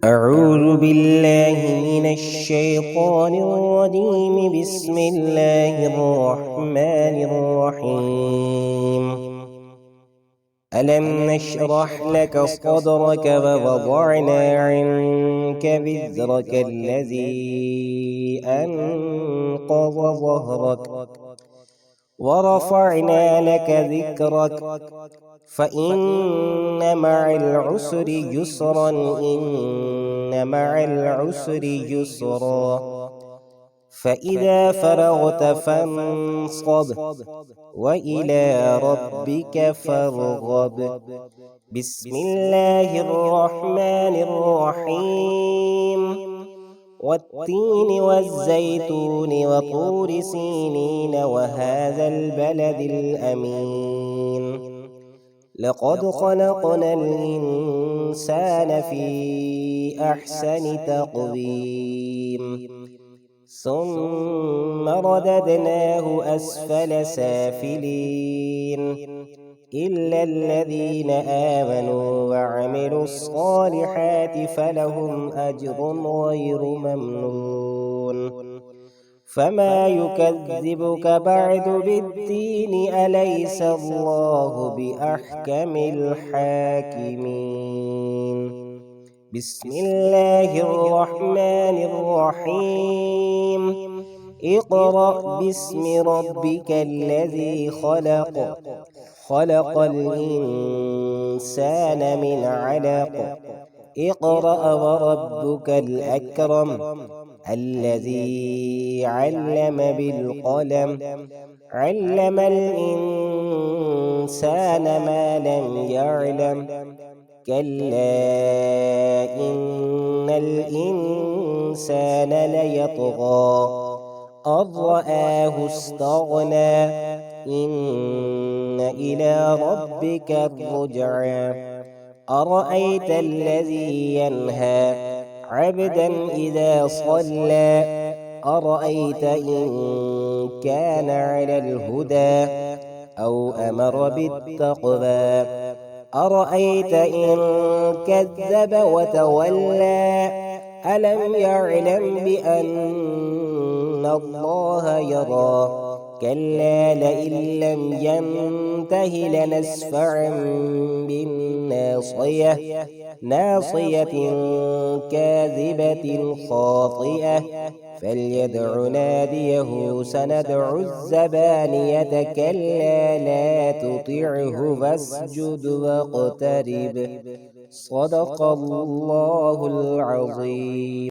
أعوذ بالله من الشيطان الرجيم. بسم الله الرحمن الرحيم. ألم نشرح لك صدرك ووضعنا عنك وزرك الذي أنقض ظهرك ورفعنا لك ذكرك فإن مع العسر يسرا إن مع العسر يسرا فإذا فرغت فانصب وإلى ربك فارغب. بسم الله الرحمن الرحيم. والتين والزيتون وطور سينين وهذا البلد الأمين. لقد خلقنا الإنسان في أحسن تقويم ثم رددناه أسفل سافلين إلا الذين آمنوا وعملوا الصالحات فلهم أجر غير ممنون. فما يكذبك بعد بالدين أليس الله بأحكم الحاكمين. بسم الله الرحمن الرحيم. اقرأ باسم ربك الذي خلق خلق الإنسان من علق اقرأ وربك الأكرم الذي علم بالقلم علم الإنسان ما لم يعلم كلا إن الإنسان ليطغى أن رآه استغنى إن إلى ربك الرجعى. أرأيت الذي ينهى عبدا إذا صلى أرأيت إن كان على الهدى أو أمر بالتقوى أرأيت إن كذب وتولى ألم يعلم بأن الله يرى كلا لئن لم ينته لنسفعا بالناصية ناصية كاذبة خاطئة فليدع ناديه سندع الزبانية كلا لا تطعه واسجد واقترب. صدق الله العظيم.